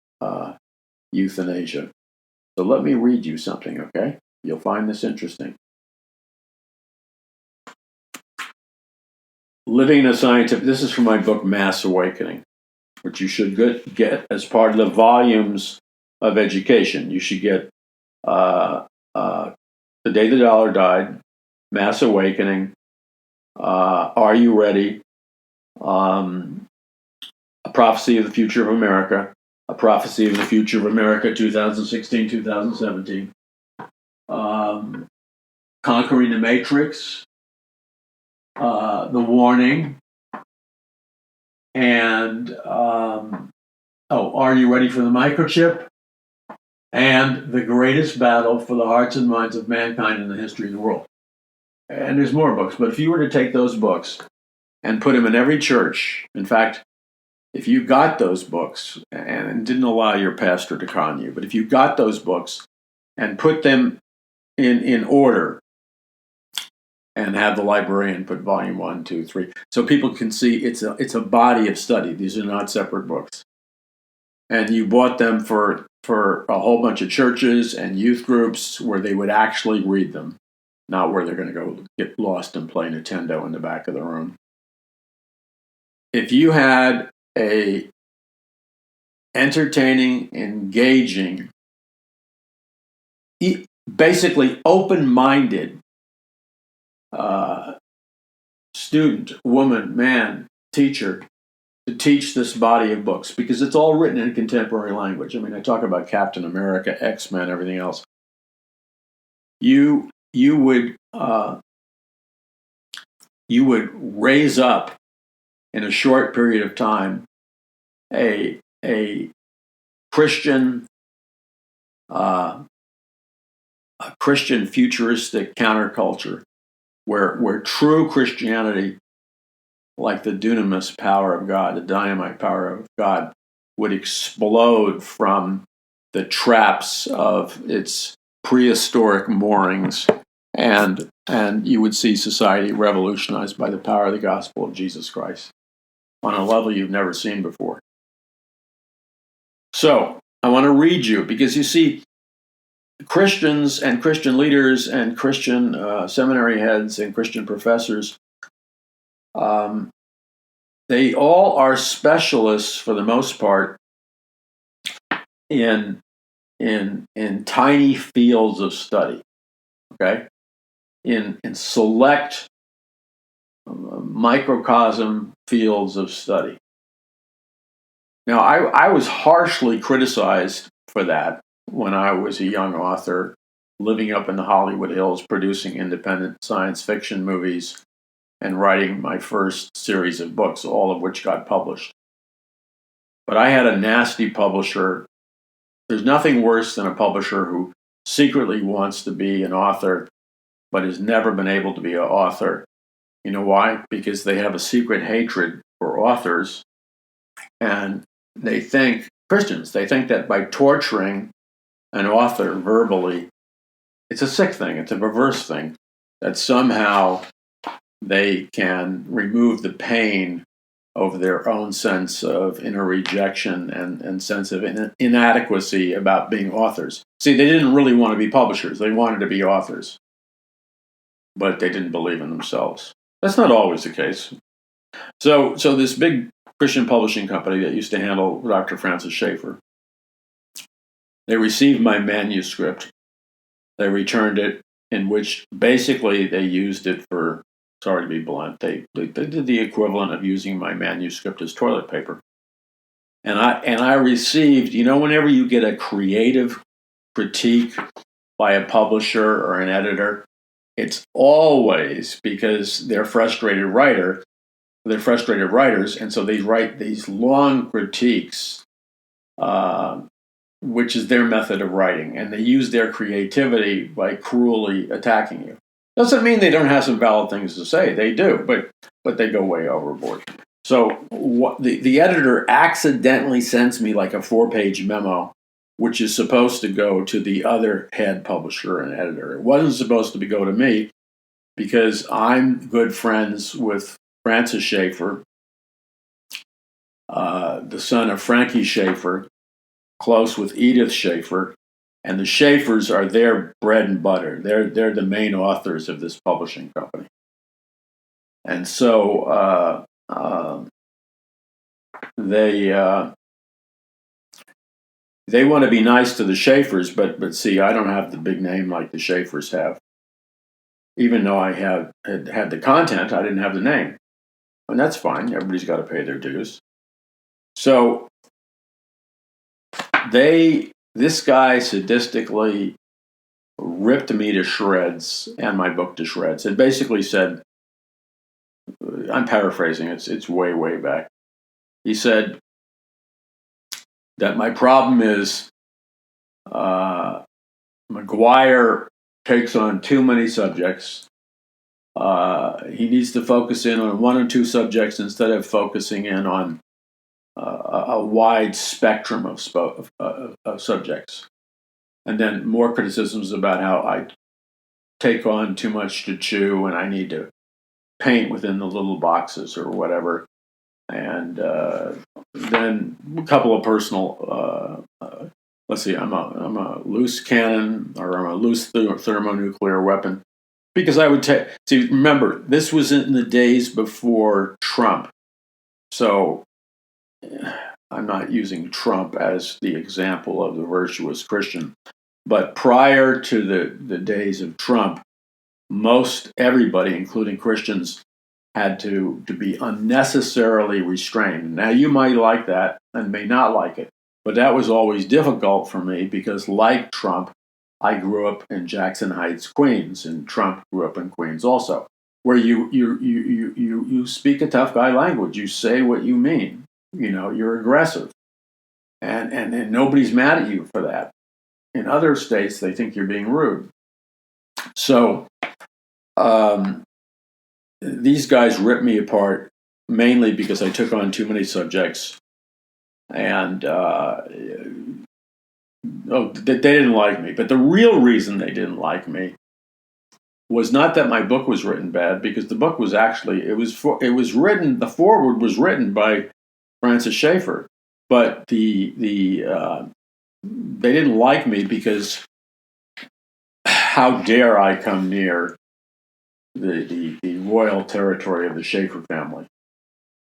euthanasia. So let me read you something, okay? You'll find this interesting. Living in a scientific, this is from my book, Mass Awakening, which you should get as part of the volumes of education. You should get The Day the Dollar Died, Mass Awakening, Are You Ready? A Prophecy of the Future of America, A Prophecy of the Future of America, 2016-2017, Conquering the Matrix, The Warning, and Are You Ready for the Microchip? And The Greatest Battle for the Hearts and Minds of Mankind in the History of the World. And there's more books, but if you were to take those books and put them in every church, in fact, if you got those books and didn't allow your pastor to con you, but if you got those books and put them in order and have the librarian put volume 1, 2, 3, so people can see it's a body of study. These are not separate books. And you bought them for a whole bunch of churches and youth groups where they would actually read them, not where they're going to go get lost and play Nintendo in the back of the room. If you had a entertaining, engaging, basically open-minded student, woman, man, teacher, to teach this body of books, because it's all written in contemporary language. I mean, I talk about Captain America, X-Men, everything else. You would raise up in a short period of time a Christian futuristic counterculture where true Christianity, like the dunamis power of God, the dynamite power of God, would explode from the traps of its prehistoric moorings, and you would see society revolutionized by the power of the gospel of Jesus Christ on a level you've never seen before. So I want to read you, because you see, Christians and Christian leaders and Christian seminary heads and Christian professors, they all are specialists for the most part in in tiny fields of study, okay, in select microcosm fields of study. Now, I was harshly criticized for that when I was a young author, living up in the Hollywood Hills, producing independent science fiction movies and writing my first series of books, all of which got published. But I had a nasty publisher. There's nothing worse than a publisher who secretly wants to be an author but has never been able to be an author. You know why? Because they have a secret hatred for authors, and they think, Christians, they think that by torturing an author verbally, it's a sick thing, it's a perverse thing, that somehow they can remove the pain of their own sense of inner rejection and sense of inadequacy about being authors. See, they didn't really want to be publishers, they wanted to be authors, but they didn't believe in themselves. That's not always the case. So this big Christian publishing company that used to handle Dr. Francis Schaeffer, they received my manuscript. They returned it, in which basically they used it for, sorry to be blunt, they did the equivalent of using my manuscript as toilet paper. And I received, whenever you get a creative critique by a publisher or an editor, it's always because they're frustrated writers, and so they write these long critiques, which is their method of writing, and they use their creativity by cruelly attacking you. Doesn't mean they don't have some valid things to say. They do, but they go way overboard. So the editor accidentally sends me like a 4-page memo, which is supposed to go to the other head publisher and editor. It wasn't supposed to go to me, because I'm good friends with Francis Schaeffer, the son of Frankie Schaeffer, close with Edith Schaeffer, and the Schaeffers are their bread and butter. They're the main authors of this publishing company. And so they want to be nice to the Schaeffers, but see, I don't have the big name like the Schaeffers have. Even though I had the content, I didn't have the name. And that's fine. Everybody's got to pay their dues. So this guy sadistically ripped me to shreds and my book to shreds. It basically said, I'm paraphrasing, it's way, way back. He said that my problem is McGuire takes on too many subjects. He needs to focus in on 1 or 2 subjects instead of focusing in on a wide spectrum of subjects. And then more criticisms about how I take on too much to chew and I need to paint within the little boxes or whatever. And then a couple of personal, let's see, I'm a loose cannon, or I'm a loose thermonuclear weapon. Because I would see, remember, this was in the days before Trump. So I'm not using Trump as the example of the virtuous Christian. But prior to the days of Trump, most everybody, including Christians, had to be unnecessarily restrained. Now, you might like that and may not like it, but that was always difficult for me because, like Trump, I grew up in Jackson Heights, Queens, and Trump grew up in Queens also, where you speak a tough guy language. You say what you mean. You're aggressive, and nobody's mad at you for that. In other states, they think you're being rude. So these guys ripped me apart mainly because I took on too many subjects, and they didn't like me. But the real reason they didn't like me was not that my book was written bad, because the book was actually the foreword was written by Francis Schaeffer, but they didn't like me because how dare I come near the royal territory of the Schaeffer family.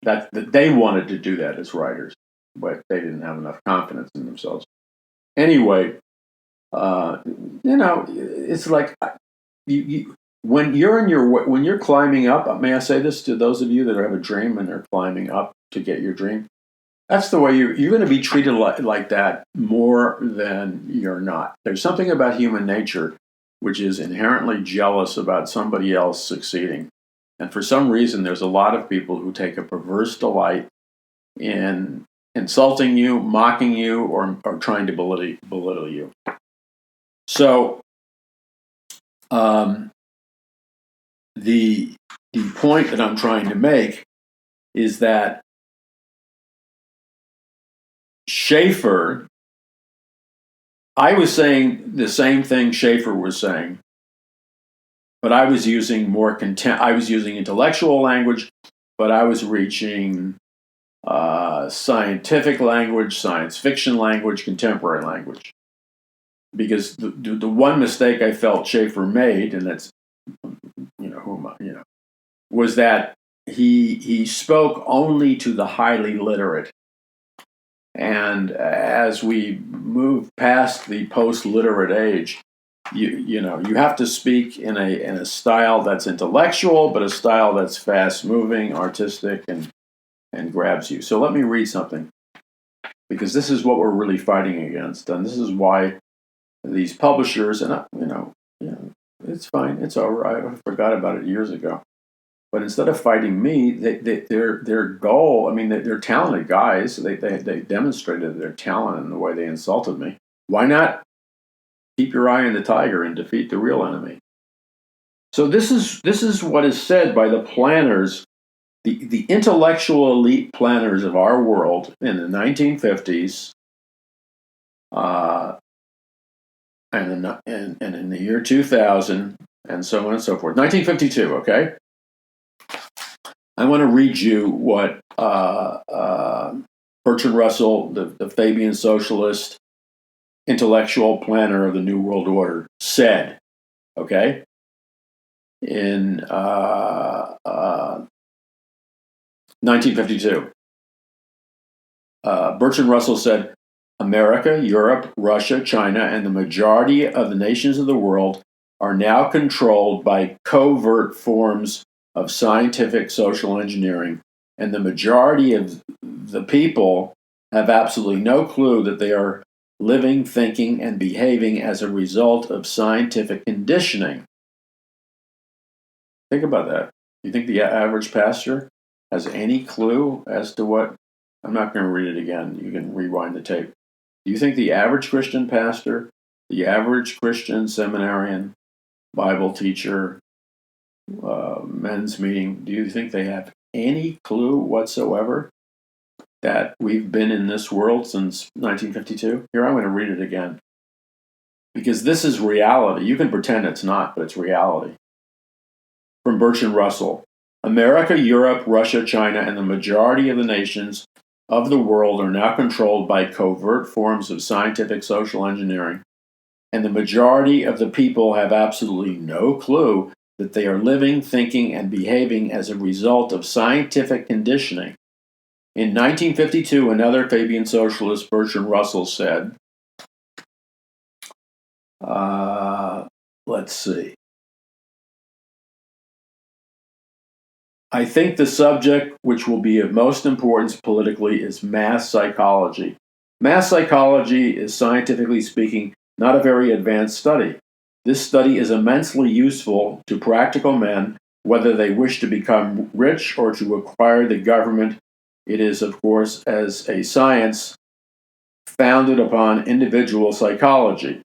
That they wanted to do that as writers, but they didn't have enough confidence in themselves. Anyway, Uh, it's like when you're climbing up. May I say this to those of you that have a dream and they're climbing up to get your dream? That's the way you're going to be treated like that more than you're not. There's something about human nature which is inherently jealous about somebody else succeeding. And for some reason, there's a lot of people who take a perverse delight in insulting you, mocking you, or trying to belittle you. So the point that I'm trying to make is that Schaeffer, I was saying the same thing Schaeffer was saying, but I was using I was using intellectual language, but I was reaching scientific language, science fiction language, contemporary language. Because the one mistake I felt Schaeffer made, and that's was that he spoke only to the highly literate. And as we move past the post-literate age, you have to speak in a style that's intellectual, but a style that's fast-moving, artistic, and grabs you. So let me read something, because this is what we're really fighting against, and this is why these publishers, and it's fine, it's over. I forgot about it years ago. But instead of fighting me, their goal, I mean, they're talented guys. They demonstrated their talent in the way they insulted me. Why not keep your eye on the tiger and defeat the real enemy? So this is what is said by the planners, the intellectual elite planners of our world in the 1950s, and in the year 2000, and so on and so forth. 1952, okay? I want to read you what Bertrand Russell, the Fabian socialist, intellectual planner of the New World Order, said, okay? In 1952. Bertrand Russell said, America, Europe, Russia, China, and the majority of the nations of the world are now controlled by covert forms of scientific social engineering, and the majority of the people have absolutely no clue that they are living, thinking, and behaving as a result of scientific conditioning. Think about that. You think the average pastor has any clue as to what? I'm not going to read it again. You can rewind the tape. Do you think the average Christian pastor, the average Christian seminarian, Bible teacher, men's meeting, do you think they have any clue whatsoever that we've been in this world since 1952? Here, I'm going to read it again. Because this is reality. You can pretend it's not, but it's reality. From Bertrand Russell. America, Europe, Russia, China, and the majority of the nations of the world are now controlled by covert forms of scientific social engineering, and the majority of the people have absolutely no clue that they are living, thinking, and behaving as a result of scientific conditioning. In 1952, another Fabian socialist, Bertrand Russell, said, let's see. I think the subject which will be of most importance politically is mass psychology. Mass psychology is, scientifically speaking, not a very advanced study. This study is immensely useful to practical men, whether they wish to become rich or to acquire the government. It is, of course, as a science founded upon individual psychology.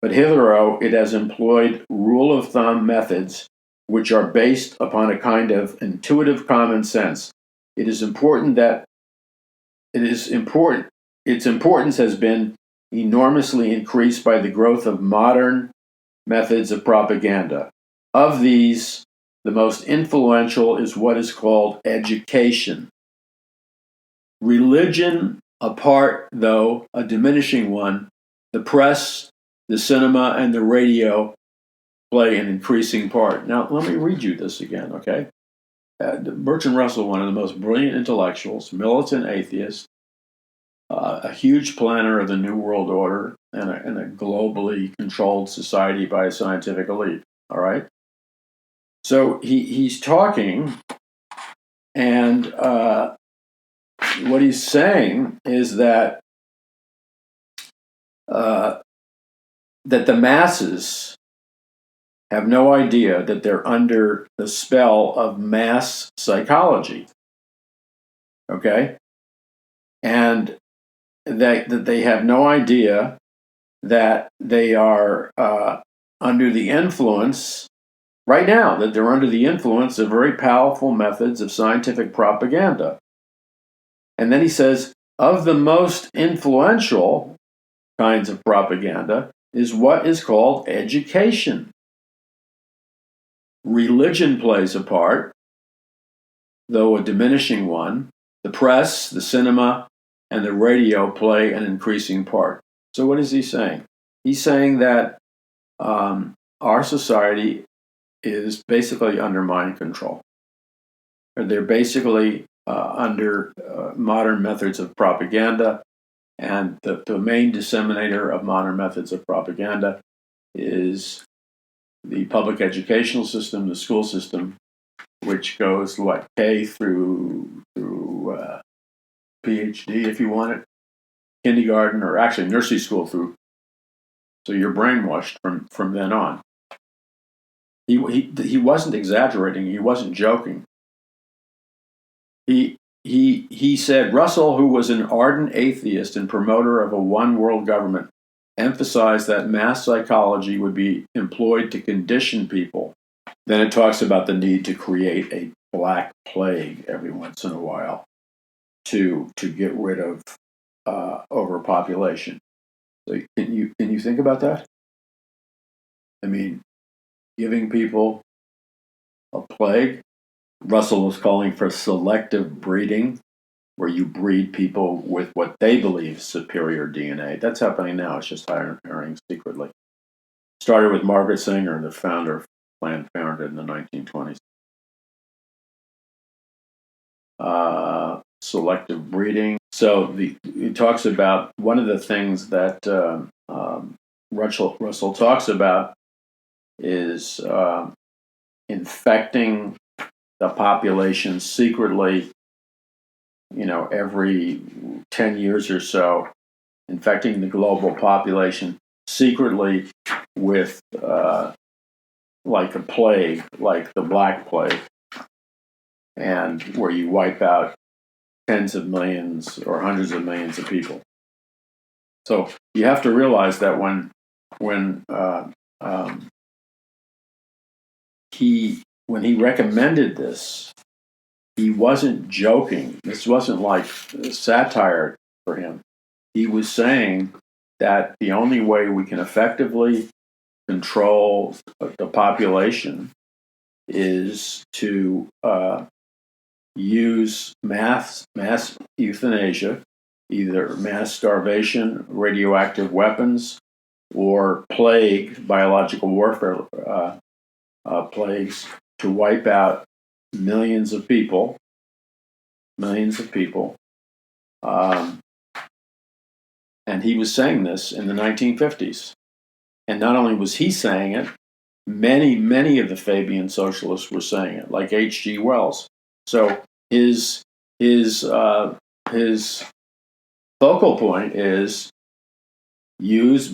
But hitherto it has employed rule of thumb methods which are based upon a kind of intuitive common sense. Its importance has been enormously increased by the growth of modern methods of propaganda. Of these, the most influential is what is called education. Religion apart, though a diminishing one, the press, the cinema, and the radio play an increasing part. Now, let me read you this again, okay? Bertrand Russell, one of the most brilliant intellectuals, militant atheist, a huge planner of the New World Order and a globally controlled society by a scientific elite. All right. So he's talking, and what he's saying is that that the masses have no idea that they're under the spell of mass psychology. Okay, and that they have no idea that they are under the influence right now, that they're under the influence of very powerful methods of scientific propaganda. And then he says, of the most influential kinds of propaganda is what is called education. Religion plays a part, though a diminishing one. The press, the cinema, and the radio play an increasing part. So what is he saying? He's saying that our society is basically under mind control. They're basically under modern methods of propaganda, and the main disseminator of modern methods of propaganda is the public educational system, the school system, which goes K through PhD, if you want it, kindergarten, or actually nursery school through. So you're brainwashed from then on. He wasn't exaggerating. He wasn't joking. He said Russell, who was an ardent atheist and promoter of a one world government, emphasized that mass psychology would be employed to condition people. Then it talks about the need to create a black plague every once in a while to get rid of overpopulation. So can you think about that? I mean, giving people a plague. Russell was calling for selective breeding, where you breed people with what they believe is superior DNA. That's happening now. It's just hiring secretly. Started with Margaret Sanger, the founder of Planned Parenthood in the 1920s. Selective breeding. So it talks about one of the things that Russell talks about is infecting the population secretly, every 10 years or so, infecting the global population secretly with like a plague, like the Black Plague, and where you wipe out tens of millions or hundreds of millions of people. So you have to realize that when he recommended this, he wasn't joking. This wasn't like satire for him. He was saying that the only way we can effectively control the population is to use mass euthanasia, either mass starvation, radioactive weapons, or plague, biological warfare plagues, to wipe out millions of people. And he was saying this in the 1950s. And not only was he saying it, many of the Fabian socialists were saying it, like H.G. Wells. So his focal point is these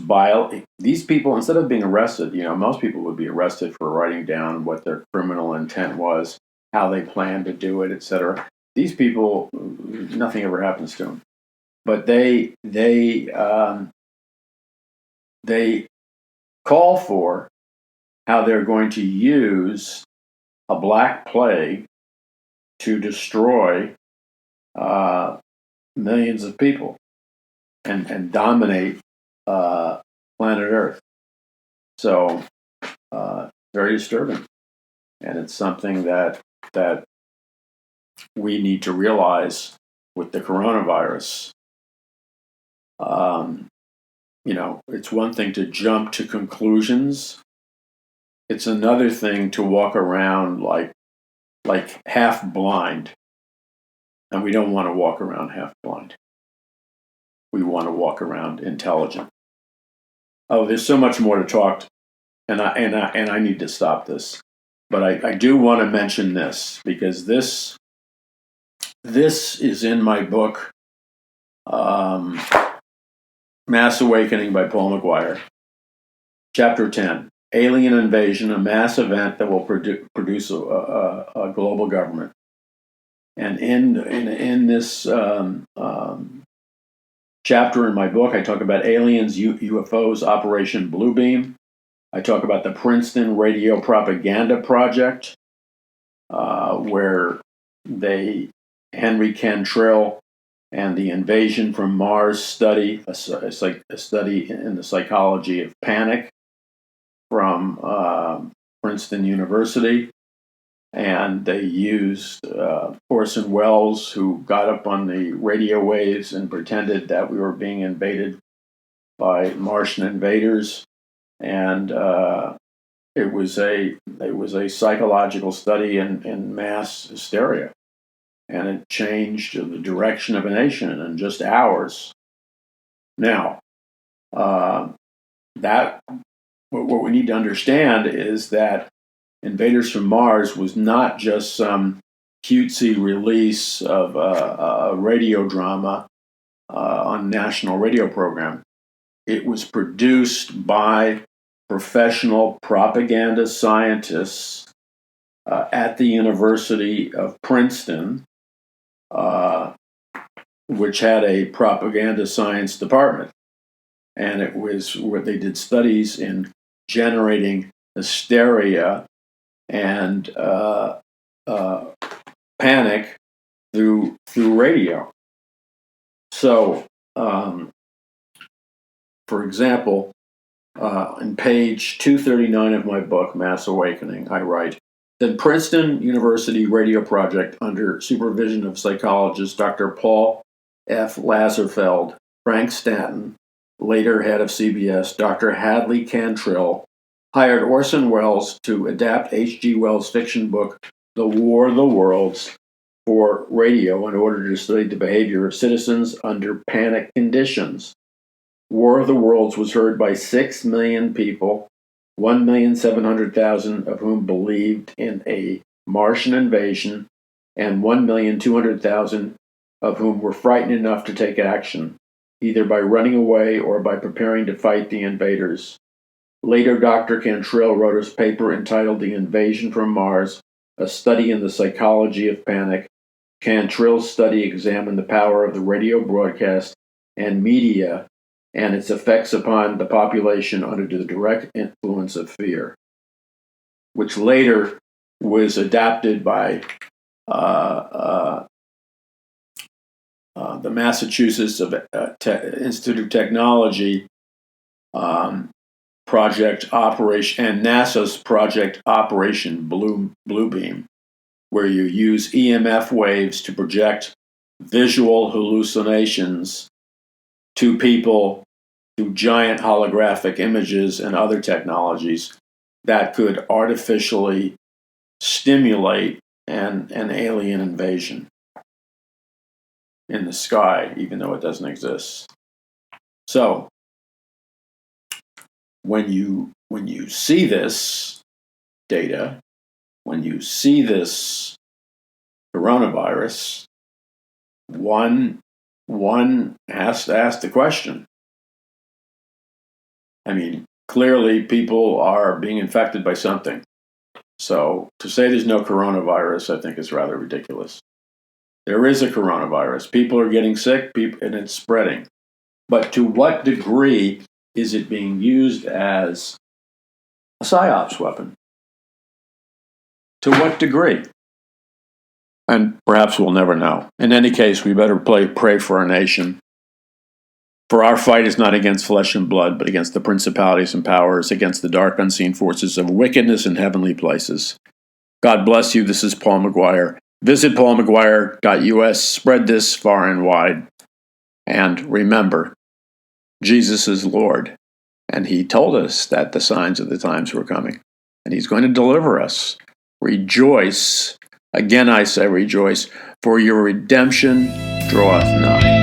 people, instead of being arrested, most people would be arrested for writing down what their criminal intent was, how they planned to do it, etc. These people, nothing ever happens to them, but they call for how they're going to use a black plague to destroy millions of people and dominate planet Earth. So very disturbing, and it's something that we need to realize with the coronavirus. It's one thing to jump to conclusions. It's another thing to walk around like half blind, and we don't want to walk around half blind. we want to walk around intelligent. Oh, there's so much more to talk, and I need to stop this. But I do want to mention this, because this is in my book, Mass Awakening by Paul McGuire. Chapter 10, Alien Invasion, a mass event that will produce a global government. And in this chapter in my book, I talk about aliens, UFOs, Operation Bluebeam. I talk about the Princeton Radio Propaganda Project, where Henry Cantrell and the Invasion from Mars study, a study in the psychology of panic from Princeton University. And they used Orson Welles, who got up on the radio waves and pretended that we were being invaded by Martian invaders. And it was a psychological study in mass hysteria, and it changed the direction of a nation in just hours. Now, what we need to understand is that Invaders from Mars was not just some cutesy release of a radio drama on a national radio program. It was produced by professional propaganda scientists at the University of Princeton, which had a propaganda science department. And it was where they did studies in generating hysteria and panic through radio. So, for example, in page 239 of my book, Mass Awakening, I write, the Princeton University Radio Project, under supervision of psychologist Dr. Paul F. Lazarsfeld, Frank Stanton, later head of CBS, Dr. Hadley Cantrell, hired Orson Welles to adapt H.G. Wells' fiction book, The War of the Worlds, for radio in order to study the behavior of citizens under panic conditions. War of the Worlds was heard by 6 million people, 1,700,000 of whom believed in a Martian invasion, and 1,200,000 of whom were frightened enough to take action, either by running away or by preparing to fight the invaders. Later, Dr. Cantrell wrote his paper entitled The Invasion from Mars, A Study in the Psychology of Panic. Cantrell's study examined the power of the radio broadcast and media and its effects upon the population under the direct influence of fear, which later was adapted by the Massachusetts Institute of Technology Project Operation and NASA's Project Operation Bluebeam, where you use EMF waves to project visual hallucinations to people through giant holographic images and other technologies that could artificially stimulate an alien invasion in the sky, even though it doesn't exist. So, when you see this data, when you see this coronavirus, one has to ask the question. I mean, clearly people are being infected by something. So to say there's no coronavirus, I think is rather ridiculous. There is a coronavirus. People are getting sick, and it's spreading. But to what degree is it being used as a psyops weapon? To what degree? And perhaps we'll never know. In any case, we better pray for our nation. For our fight is not against flesh and blood, but against the principalities and powers, against the dark unseen forces of wickedness in heavenly places. God bless you. This is Paul McGuire. Visit paulmcguire.us. Spread this far and wide. And remember, Jesus is Lord, and he told us that the signs of the times were coming, and he's going to deliver us. Rejoice. Again, I say rejoice, for your redemption draweth nigh.